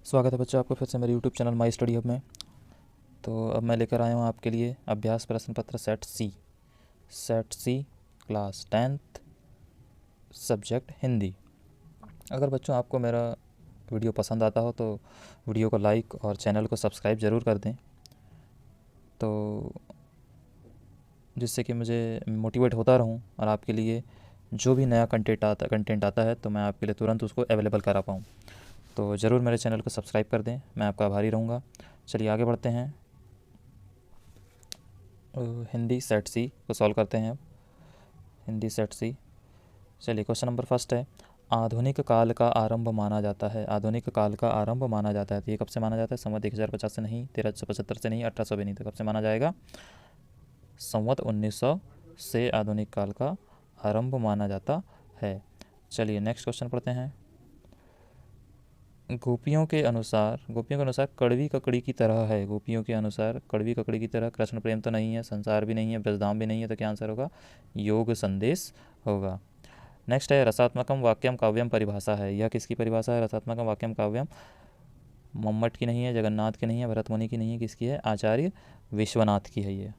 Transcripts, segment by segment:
स्वागत है बच्चों आपको फिर से मेरे YouTube channel my study hub में। तो अब मैं लेकर आया हूँ आपके लिए अभ्यास प्रश्न पत्र सेट सी क्लास 10th सब्जेक्ट हिंदी। अगर बच्चों आपको मेरा वीडियो पसंद आता हो तो वीडियो को लाइक और चैनल को सब्सक्राइब ज़रूर कर दें, तो जिससे कि मुझे मोटिवेट होता रहूँ और आपके लिए जो भी नया कंटेंट आता है तो मैं आपके लिए तुरंत उसको अवेलेबल करा पाऊँ। तो ज़रूर मेरे चैनल को सब्सक्राइब कर दें, मैं आपका आभारी रहूँगा। चलिए आगे बढ़ते हैं, हिंदी सेट सी को सॉल्व करते हैं। अब हिंदी सेट सी, चलिए क्वेश्चन नंबर फर्स्ट है, आधुनिक काल का आरंभ माना जाता है। आधुनिक काल का आरंभ माना जाता है तो ये कब से माना जाता है? संवत 1050 से नहीं, 1375 से नहीं, 1800 भी नहीं, तो कब से माना जाएगा? संवत 1900 से आधुनिक काल का आरंभ माना जाता है। चलिए नेक्स्ट क्वेश्चन पढ़ते हैं। गोपियों के अनुसार कड़वी ककड़ी की तरह है। गोपियों के अनुसार कड़वी ककड़ी की तरह कृष्ण प्रेम तो नहीं है, संसार भी नहीं है, ब्रजधाम भी नहीं है, तो क्या आंसर होगा? योग संदेश होगा। नेक्स्ट है, रसात्मकम वाक्यम काव्यम परिभाषा है। यह किसकी परिभाषा है? रसात्मकम वाक्यम काव्यम मम्मट की नहीं है, जगन्नाथ की नहीं है, भरत मुनि की नहीं है, किसकी है? आचार्य विश्वनाथ की है ये।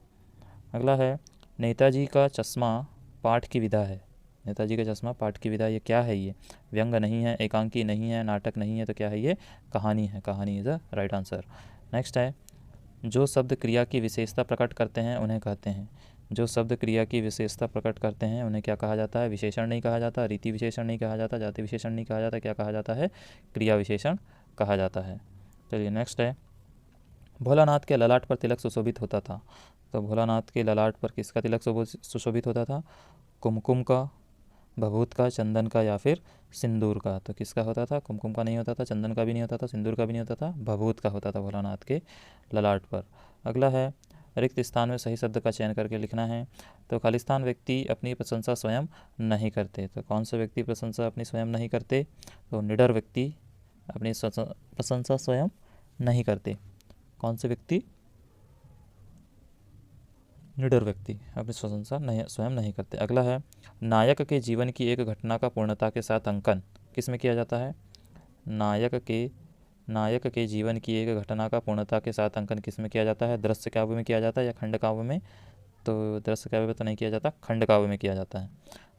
अगला है, नेताजी का चश्मा पाठ की विधा है। नेताजी का चश्मा पाठ की विधा, ये क्या है? ये व्यंग नहीं है, एकांकी नहीं है, नाटक नहीं है, तो क्या है ये? कहानी है। कहानी is the right answer. Next है, जो शब्द क्रिया की विशेषता प्रकट करते हैं उन्हें कहते हैं। जो शब्द क्रिया की विशेषता प्रकट करते हैं उन्हें क्या कहा जाता है? विशेषण नहीं कहा जाता, रीति विशेषण नहीं कहा जाता, जाति विशेषण नहीं कहा जाता, क्या कहा जाता है? क्रिया विशेषण कहा जाता है। चलिए नेक्स्ट है, भोलानाथ के ललाट पर तिलक सुशोभित होता था। तो भोलानाथ के ललाट पर किसका तिलक सुशोभित होता था? कुमकुम का, भभूत का, चंदन का या फिर सिंदूर का? तो किसका होता था? कुमकुम का नहीं होता था, चंदन का भी नहीं होता था, सिंदूर का भी नहीं होता था, भभूत का होता था भोलानाथ के ललाट पर। अगला है, रिक्त स्थान में सही शब्द का चयन करके लिखना है। तो खालिस्तान व्यक्ति अपनी प्रशंसा स्वयं नहीं करते। तो कौन से व्यक्ति प्रशंसा अपनी स्वयं नहीं करते? तो निडर व्यक्ति अपनी प्रशंसा स्वयं नहीं करते। कौन से व्यक्ति? निडर व्यक्ति अपनी प्रशंसा नहीं स्वयं नहीं करते। अगला है, नायक के जीवन की एक घटना का पूर्णता के साथ अंकन किस में किया जाता है? नायक के जीवन की एक घटना का पूर्णता के साथ अंकन किस में किया जाता है? दृश्य काव्य में किया जाता है या खंड काव्य में? तो दृश्य काव्य में तो नहीं किया जाता, खंड काव्य में किया जाता है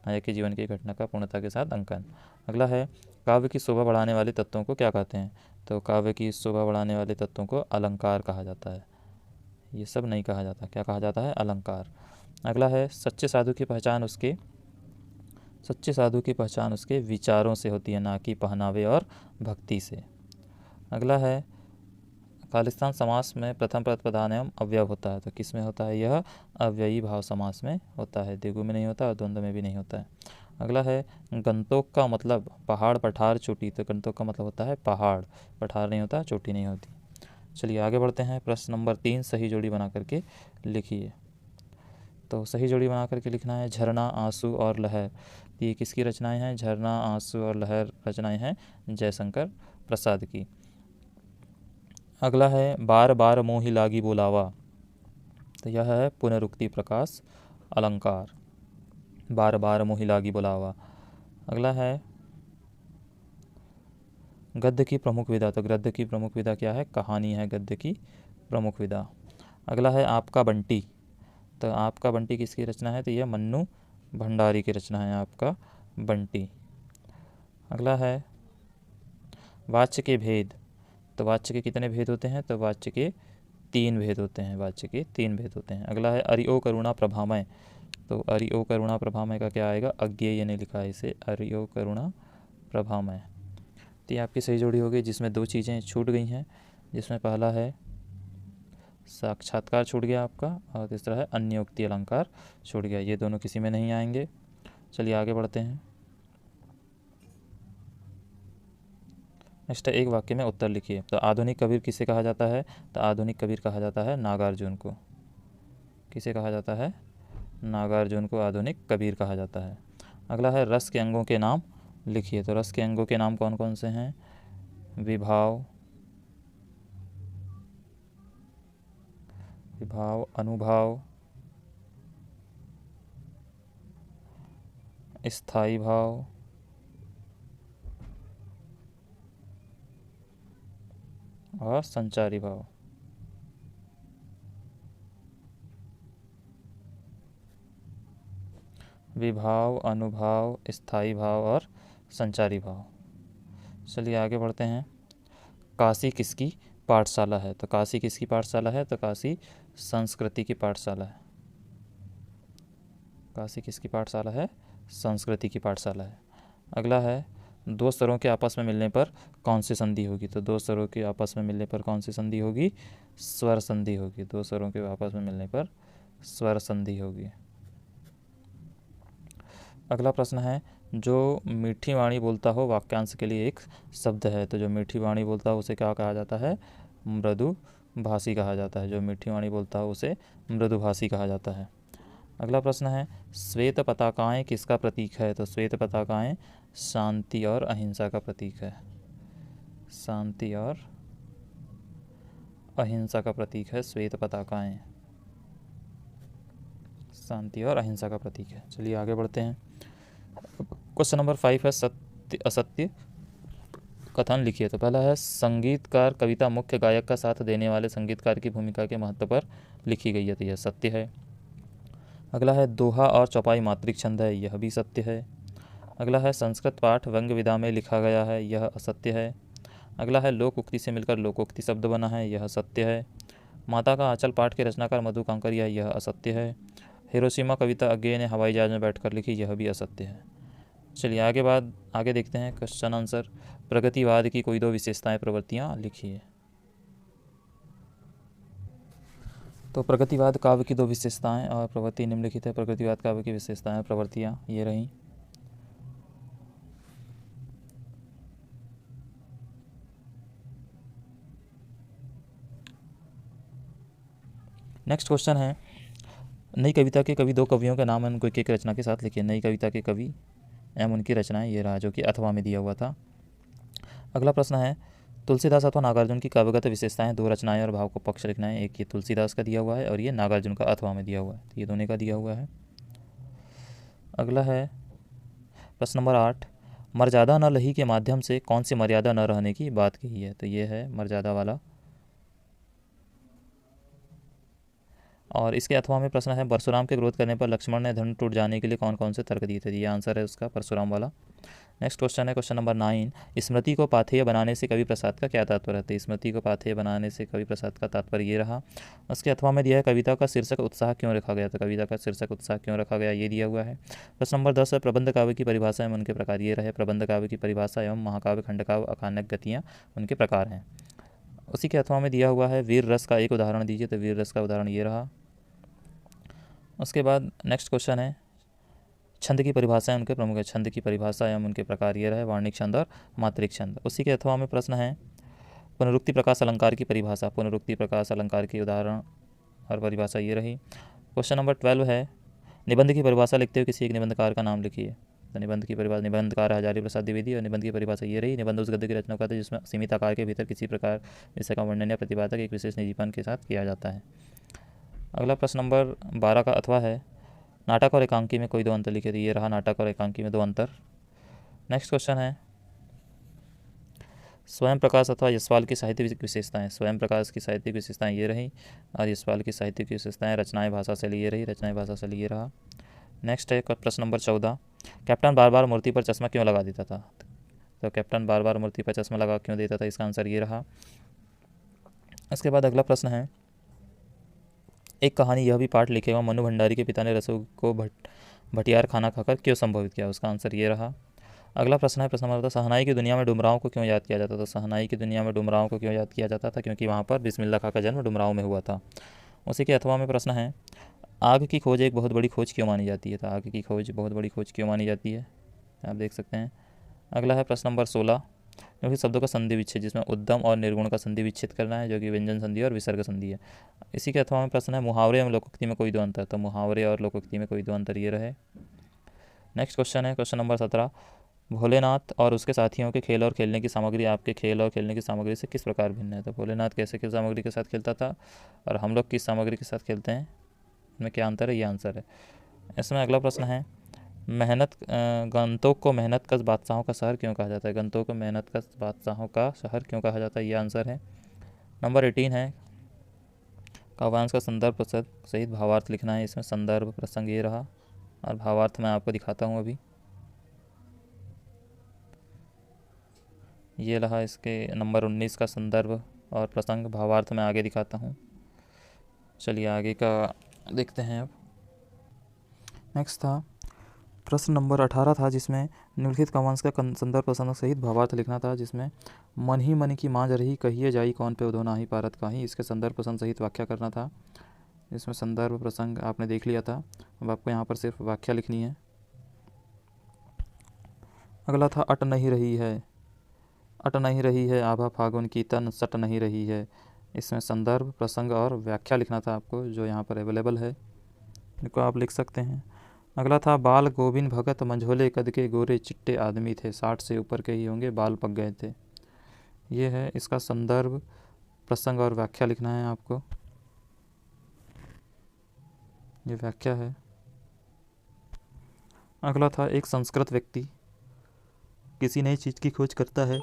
नायक के जीवन की घटना का पूर्णता के साथ अंकन। अगला है, काव्य की शोभा बढ़ाने वाले तत्वों को क्या कहते हैं? तो काव्य की शोभा बढ़ाने वाले तत्वों को अलंकार कहा जाता है। ये सब नहीं कहा जाता, क्या कहा जाता है? अलंकार। अगला है, सच्चे साधु की पहचान उसके विचारों से होती है, ना कि पहनावे और भक्ति से। अगला है, खालिस्तान समास में प्रथम पद प्रधान एवं अव्यय होता है। तो किस में होता है? यह अव्ययी भाव समास में होता है, द्विगु में नहीं होता और द्वंद्व में भी नहीं होता है। अगला है, गंतोक का मतलब पहाड़, पठार, चोटी। तो गंतोक का मतलब होता है पहाड़, पठार नहीं होता, चोटी नहीं होती। चलिए आगे बढ़ते हैं, प्रश्न नंबर 3 सही जोड़ी बना करके लिखिए। तो सही जोड़ी बना करके लिखना है, झरना, आंसू और लहर। ये किसकी रचनाएं हैं? झरना, आंसू और लहर रचनाएं हैं जयशंकर प्रसाद की। अगला है, बार बार मोहि लागी बोलावा। तो यह है पुनरुक्ति प्रकाश अलंकार, बार बार मोहि लागी बोलावा। अगला है, गद्य की प्रमुख विधा। तो गद्य की प्रमुख विधा क्या है? कहानी है गद्य की प्रमुख विधा। अगला है, आपका बंटी। तो आपका बंटी किसकी रचना है? तो यह मन्नू भंडारी की रचना है, आपका बंटी। अगला है, वाच्य के भेद। तो वाच्य के कितने भेद होते हैं? तो वाच्य के 3 भेद होते हैं, वाच्य के 3 भेद होते हैं। अगला है, अरिओ करुणा प्रभामय। तो अरिओ करुणा प्रभामय का क्या आएगा? अज्ञेय ने लिखा है इसे, अरिओ करुणा प्रभामय। तो ये आपकी सही जोड़ी हो गई, जिसमें 2 चीज़ें छूट गई हैं, जिसमें पहला है साक्षात्कार छूट गया आपका और तीसरा है अन्योक्ति अलंकार छूट गया। ये दोनों किसी में नहीं आएंगे। चलिए आगे बढ़ते हैं। नेक्स्ट है, एक वाक्य में उत्तर लिखिए। तो आधुनिक कबीर किसे कहा जाता है? तो आधुनिक कबीर कहा जाता है नागार्जुन को। किसे कहा जाता है? नागार्जुन को आधुनिक कबीर कहा जाता है। अगला है, रस के अंगों के नाम लिखिए। तो रस के अंगों के नाम कौन कौन से हैं? विभाव, अनुभाव, स्थायी भाव, और संचारी भाव। विभाव, अनुभाव, स्थायी भाव और संचारी भाव। चलिए आगे बढ़ते हैं। काशी किसकी पाठशाला है? तो काशी किसकी पाठशाला है? तो काशी संस्कृति की पाठशाला है। काशी किसकी पाठशाला है? संस्कृति की पाठशाला है। अगला है, दो स्वरों के आपस में मिलने पर कौन सी संधि होगी? तो दो स्वरों के आपस में मिलने पर कौन सी संधि होगी? स्वर संधि होगी। दो स्वरों के आपस में मिलने पर स्वर संधि होगी। अगला प्रश्न है, जो मीठी वाणी बोलता हो वाक्यांश के लिए एक शब्द है। तो जो मीठी वाणी बोलता हो उसे क्या कहा जाता है? मृदु भाषी कहा जाता है। जो मीठी वाणी बोलता हो उसे मृदुभाषी कहा जाता है। अगला प्रश्न है, श्वेत पताकाएं किसका प्रतीक है? तो श्वेत पताकाएं शांति और अहिंसा का प्रतीक है। शांति और अहिंसा का प्रतीक है श्वेत पताकाएं। शांति और अहिंसा का प्रतीक है। चलिए आगे बढ़ते हैं। क्वेश्चन नंबर 5 है, सत्य असत्य कथन लिखिए। तो पहला है, संगीतकार कविता मुख्य गायक का साथ देने वाले संगीतकार की भूमिका के महत्व पर लिखी गई है। तो यह सत्य है। अगला है, दोहा और चौपाई मात्रिक छंद है। यह भी सत्य है। अगला है, संस्कृत पाठ व्यंग्य विधा में लिखा गया है। यह असत्य है। अगला है, लोक उक्ति से मिलकर लोकोक्ति शब्द बना है। यह सत्य है। माता का आंचल पाठ के रचनाकार मधु कांकरिया। यह असत्य है। हिरोशिमा कविता अज्ञेय ने हवाई जहाज में बैठकर लिखी। यह भी असत्य है। चलिए आगे देखते हैं क्वेश्चन आंसर। प्रगतिवाद की कोई दो विशेषताएं प्रवृत्तियां लिखिए। तो प्रगतिवाद काव्य की दो विशेषताएं और प्रवृत्ति निम्नलिखित है। प्रगतिवाद काव्य की विशेषताएं प्रवृत्तियां ये रहीं। नेक्स्ट क्वेश्चन है, नई कविता के कवि दो कवियों के नाम उनको एक एक रचना के साथ लिखिए। नई कविता के कवि एवं उनकी रचनाएं ये रहा, जो कि अथवा में दिया हुआ था। अगला प्रश्न है, तुलसीदास अथवा नागार्जुन की काव्यगत विशेषताएं, दो रचनाएं और भाव को पक्ष लिखना है। एक ये तुलसीदास का दिया हुआ है और ये नागार्जुन का अथवा में दिया हुआ है। तो ये दोनों का दिया हुआ है। अगला है प्रश्न नंबर 8, मर्यादा न लही के माध्यम से कौन सी मर्यादा न रहने की बात कही है? तो ये है मर्यादा वाला। और इसके अथवा में प्रश्न है, परशुराम के क्रोध करने पर लक्ष्मण ने धनुष टूट जाने के लिए कौन कौन से तर्क दिए थे? ये आंसर है उसका परशुराम वाला। नेक्स्ट क्वेश्चन है क्वेश्चन नंबर 9, स्मृति को पाथेय बनाने से कवि प्रसाद का क्या तात्पर्य है? स्मृति को पाथेय बनाने से कवि प्रसाद का तात्पर्य ये रहा। उसके अथवा में दिया है, कविता का शीर्षक उत्साह क्यों रखा गया? तो कविता का शीर्षक उत्साह क्यों रखा गया ये दिया हुआ है। प्रश्न नंबर 10 है, प्रबंध काव्य की परिभाषा एवं उनके प्रकार ये रहे। प्रबंध काव्य की परिभाषा एवं महाकाव्य खंडकाव्य आख्यानक गतियाँ उनके प्रकार हैं। उसी के अथवा में दिया हुआ है, वीर रस का एक उदाहरण दीजिए। तो वीर रस का उदाहरण ये रहा। उसके बाद नेक्स्ट क्वेश्चन है, छंद की परिभाषा है उनके प्रमुख है। छंद की परिभाषा एवं उनके प्रकार ये रहे, वार्णिक छंद और मात्रिक छंद। उसी के अथवा में प्रश्न है, पुनरुक्ति प्रकाश अलंकार की परिभाषा। पुनरुक्ति प्रकाश अलंकार की उदाहरण और परिभाषा ये रही। क्वेश्चन नंबर 12 है, निबंध की परिभाषा लिखते हुए किसी एक निबंधकार का नाम लिखिए। तो निबंध की परिभाषा, निबंधकार हजारी प्रसाद द्विवेदी और निबंध की परिभाषा ये रही। निबंध उस गद्य की रचना का था जिसमें सीमित आकार के भीतर किसी प्रकार विषय का वर्णन या प्रतिपादक एक विशेष निजीपन के साथ किया जाता है। अगला प्रश्न नंबर 12 का अथवा है, नाटक और एकांकी में कोई दो अंतर लिखे। तो ये रहा, नाटक और एकांकी में दो अंतर। नेक्स्ट क्वेश्चन है, स्वयं प्रकाश अथवा यशपाल की साहित्यिक विशेषताएं। स्वयं प्रकाश की साहित्यिक विशेषताएं ये रही और यशपाल की साहित्यिक विशेषताएं रचनाएं भाषा से लिए रही। रचनाएं भाषा से लिए रहा। नेक्स्ट है प्रश्न नंबर 14, कैप्टन बार बार मूर्ति पर चश्मा क्यों लगा देता था? तो कैप्टन बार बार मूर्ति पर चश्मा लगा क्यों देता था, इसका आंसर ये रहा। इसके बाद अगला प्रश्न है, एक कहानी यह भी पाठ लिखेगा, मनु भंडारी के पिता ने रसों को भटियार खाना खाकर क्यों संभवित किया? उसका आंसर ये रहा। अगला प्रश्न है प्रश्न नंबर 15, सहनाई की दुनिया में डुमरांव को क्यों याद किया जाता था? सहनाई की दुनिया में डुमरांव को क्यों याद किया जाता था? क्योंकि वहाँ पर बिस्मिल्लाह खां का जन्म डुमरांव में हुआ था। उसी के अथवा में प्रश्न है, आग की खोज एक बहुत बड़ी खोज क्यों मानी जाती है? तो आग की खोज बहुत बड़ी खोज क्यों मानी जाती है, आप देख सकते हैं। अगला है प्रश्न नंबर 16, क्योंकि शब्दों का संधि विच्छेद, जिसमें उद्यम और निर्गुण का संधि विच्छेद करना है, जो कि व्यंजन संधि और विसर्ग संधि है। इसी के अथवा में प्रश्न है, मुहावरे एवं लोकोक्ति में कोई दो अंतर। तो मुहावरे और लोकोक्ति में कोई दो अंतर ये रहे। नेक्स्ट क्वेश्चन है क्वेश्चन नंबर 17, भोलेनाथ और उसके साथियों के खेल और खेलने की सामग्री आपके खेल और खेलने की सामग्री से किस प्रकार भिन्न है? तो भोलेनाथ कैसे किस सामग्री के साथ खेलता था और हम लोग किस सामग्री के साथ खेलते हैं, इनमें क्या अंतर है, ये आंसर है। इसमें अगला प्रश्न है, गंतोक को मेहनतकश बादशाहों का शहर क्यों कहा जाता है? गंतोक को मेहनतकश बादशाहों का शहर क्यों कहा जाता है, ये आंसर है। नंबर 18 है काव्यांश का संदर्भ प्रसंग सहित भावार्थ लिखना है। इसमें संदर्भ प्रसंग ये रहा और भावार्थ मैं आपको दिखाता हूँ अभी। ये रहा इसके नंबर 19 का संदर्भ और प्रसंग, भावार्थ मैं आगे दिखाता हूँ। चलिए आगे का देखते हैं अब। नेक्स्ट था प्रश्न नंबर 18 था, जिसमें निम्नलिखित काव्यांश का संदर्भ प्रसंग सहित भावार्थ लिखना था, जिसमें मन ही मन की मांझ रही कहिए जाई कौन पे उधो नाही पारत काही, इसके संदर्भ प्रसंग सहित व्याख्या करना था। इसमें संदर्भ प्रसंग आपने देख लिया था, अब आपको यहाँ पर सिर्फ व्याख्या लिखनी है। अगला था अट नहीं रही है, अट नहीं रही है आभा फागुन की तन सट नहीं रही है। इसमें संदर्भ प्रसंग और व्याख्या लिखना था आपको, जो यहाँ पर अवेलेबल है, इनको आप लिख सकते हैं। अगला था बाल गोविंद भगत मंझोले कद के गोरे चिट्टे आदमी थे, 60 से ऊपर के ही होंगे, बाल पक गए थे। ये है इसका संदर्भ प्रसंग और व्याख्या लिखना है आपको, ये व्याख्या है। अगला था एक संस्कृत व्यक्ति किसी नई चीज़ की खोज करता है,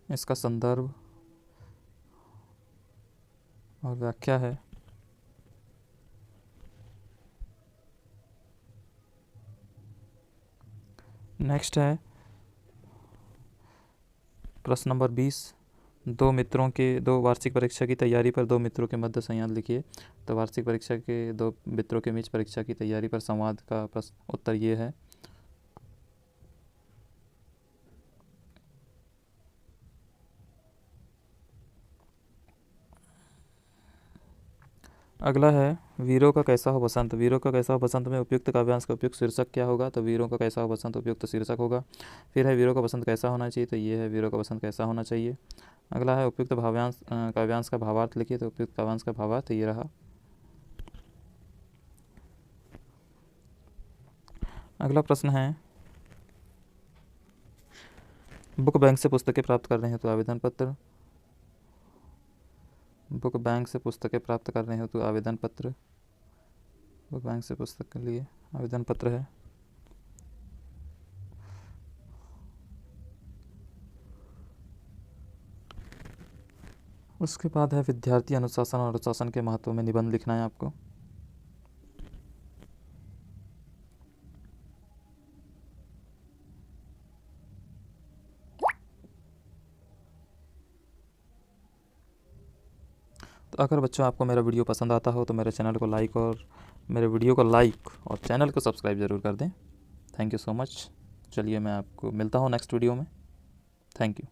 इसका संदर्भ और व्याख्या है। नेक्स्ट है प्रश्न नंबर 20, दो वार्षिक परीक्षा की तैयारी पर दो मित्रों के मध्य संवाद लिखिए। तो वार्षिक परीक्षा के दो मित्रों के बीच परीक्षा की तैयारी पर संवाद का उत्तर ये है। अगला है वीरों का कैसा हो बसंत। वीरों का कैसा हो बसंत में उपयुक्त काव्यांश का उपयुक्त शीर्षक क्या होगा? तो वीरों का कैसा हो बसंत उपयुक्त शीर्षक होगा। फिर है वीरों का बसंत कैसा होना चाहिए, तो ये है वीरों का बसंत कैसा होना चाहिए। अगला है उपयुक्त काव्यांश का भावार्थ लिखिए। तो उपयुक्त काव्यांश का भावार्थ ये रहा। अगला प्रश्न है बुक बैंक से पुस्तकें प्राप्त कर रहे हैं तो आवेदन पत्र। बुक बैंक से पुस्तकें प्राप्त कर रहे हो तो आवेदन पत्र, बुक बैंक से पुस्तक के लिए आवेदन पत्र है। उसके बाद है विद्यार्थी अनुशासन और अनुशासन के महत्व में निबंध लिखना है आपको। तो अगर बच्चों आपको मेरा वीडियो पसंद आता हो तो मेरे चैनल को लाइक और मेरे वीडियो को लाइक और चैनल को सब्सक्राइब ज़रूर कर दें। Thank you so much. चलिए मैं आपको मिलता हूँ नेक्स्ट वीडियो में। Thank you.